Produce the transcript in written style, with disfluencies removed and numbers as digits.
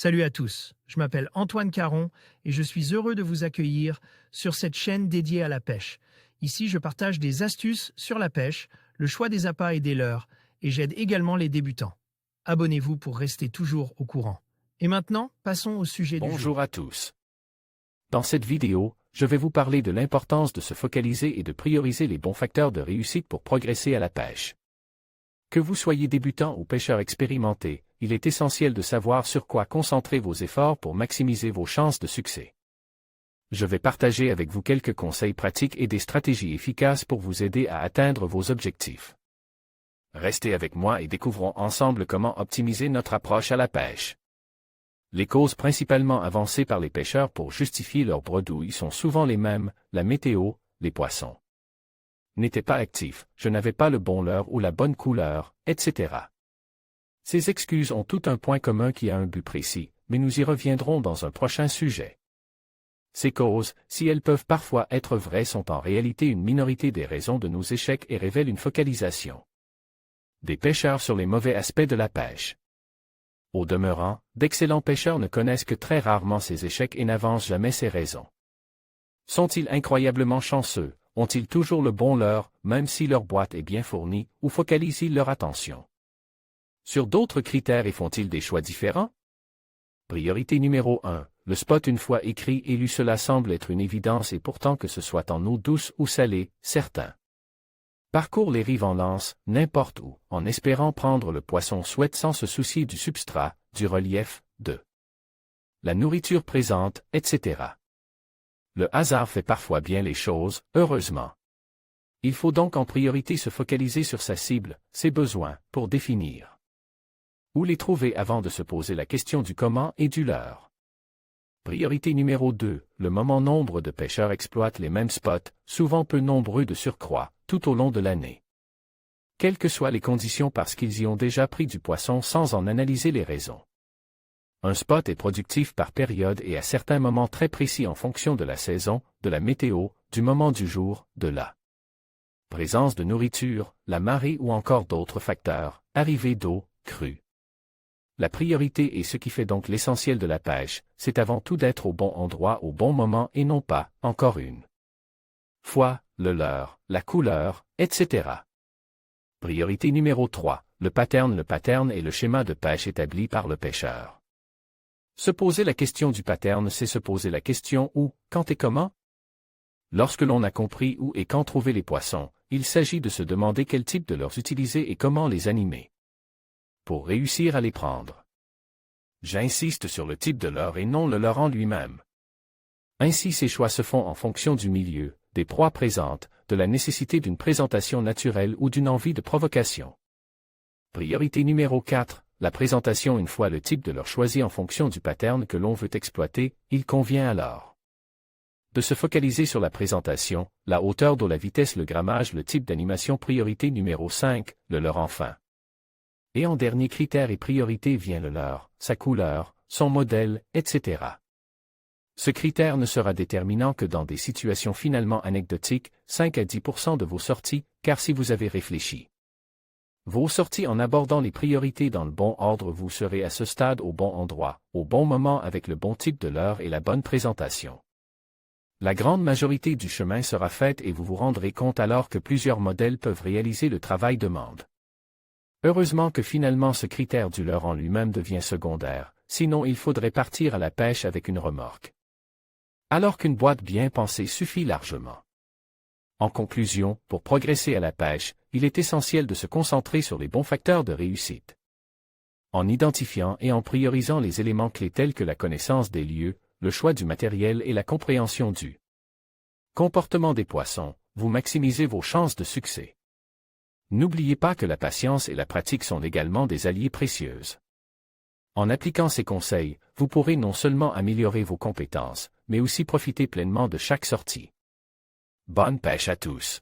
Salut à tous, je m'appelle Antoine Caron et je suis heureux de vous accueillir sur cette chaîne dédiée à la pêche. Ici, je partage des astuces sur la pêche, le choix des appâts et des leurres, et j'aide également les débutants. Abonnez-vous pour rester toujours au courant. Et maintenant, passons au sujet du jour. Bonjour à tous. Dans cette vidéo, je vais vous parler de l'importance de se focaliser et de prioriser les bons facteurs de réussite pour progresser à la pêche. Que vous soyez débutant ou pêcheur expérimenté, il est essentiel de savoir sur quoi concentrer vos efforts pour maximiser vos chances de succès. Je vais partager avec vous quelques conseils pratiques et des stratégies efficaces pour vous aider à atteindre vos objectifs. Restez avec moi et découvrons ensemble comment optimiser notre approche à la pêche. Les causes principalement avancées par les pêcheurs pour justifier leur bredouille sont souvent les mêmes, la météo, les poissons n'étaient pas actifs, je n'avais pas le bon leurre ou la bonne couleur, etc. Ces excuses ont tout un point commun qui a un but précis, mais nous y reviendrons dans un prochain sujet. Ces causes, si elles peuvent parfois être vraies, sont en réalité une minorité des raisons de nos échecs et révèlent une focalisation des pêcheurs sur les mauvais aspects de la pêche. Au demeurant, d'excellents pêcheurs ne connaissent que très rarement ces échecs et n'avancent jamais ces raisons. Sont-ils incroyablement chanceux? Ont-ils toujours le bon leurre, même si leur boîte est bien fournie, ou focalisent-ils leur attention sur d'autres critères et font-ils des choix différents? Priorité numéro 1. Le spot une fois écrit et lu, cela semble être une évidence et pourtant que ce soit en eau douce ou salée, certains parcourent les rives en lance, n'importe où, en espérant prendre le poisson souhaite sans se soucier du substrat, du relief, de la nourriture présente, etc. Le hasard fait parfois bien les choses, heureusement. Il faut donc en priorité se focaliser sur sa cible, ses besoins, pour définir où les trouver avant de se poser la question du comment et du leurre. Priorité numéro 2, le moment. Nombre de pêcheurs exploitent les mêmes spots, souvent peu nombreux de surcroît, tout au long de l'année. Quelles que soient les conditions parce qu'ils y ont déjà pris du poisson sans en analyser les raisons. Un spot est productif par période et à certains moments très précis en fonction de la saison, de la météo, du moment du jour, de la présence de nourriture, la marée ou encore d'autres facteurs, arrivée d'eau, crue. La priorité et ce qui fait donc l'essentiel de la pêche, c'est avant tout d'être au bon endroit au bon moment et non pas, encore une fois, le leurre, la couleur, etc. Priorité numéro 3, le pattern. Le pattern est le schéma de pêche établi par le pêcheur. Se poser la question du pattern, c'est se poser la question où, quand et comment. Lorsque l'on a compris où et quand trouver les poissons, il s'agit de se demander quel type de leurre utiliser et comment les animer pour réussir à les prendre. J'insiste sur le type de leurre et non le leurre en lui-même. Ainsi ces choix se font en fonction du milieu, des proies présentes, de la nécessité d'une présentation naturelle ou d'une envie de provocation. Priorité numéro 4, la présentation. Une fois le type de leurre choisi en fonction du pattern que l'on veut exploiter, il convient alors de se focaliser sur la présentation, la hauteur d'eau, la vitesse, le grammage, le type d'animation. Priorité numéro 5, le leurre enfin. Et en dernier critère et priorité vient le leurre, sa couleur, son modèle, etc. Ce critère ne sera déterminant que dans des situations finalement anecdotiques, 5 à 10% de vos sorties, car si vous avez réfléchi vos sorties en abordant les priorités dans le bon ordre, vous serez à ce stade au bon endroit, au bon moment avec le bon type de leurre et la bonne présentation. La grande majorité du chemin sera faite et vous vous rendrez compte alors que plusieurs modèles peuvent réaliser le travail demandé. Heureusement que finalement ce critère du leurre en lui-même devient secondaire, sinon il faudrait partir à la pêche avec une remorque. Alors qu'une boîte bien pensée suffit largement. En conclusion, pour progresser à la pêche, il est essentiel de se concentrer sur les bons facteurs de réussite. En identifiant et en priorisant les éléments clés tels que la connaissance des lieux, le choix du matériel et la compréhension du comportement des poissons, vous maximisez vos chances de succès. N'oubliez pas que la patience et la pratique sont également des alliés précieuses. En appliquant ces conseils, vous pourrez non seulement améliorer vos compétences, mais aussi profiter pleinement de chaque sortie. Bonne pêche à tous!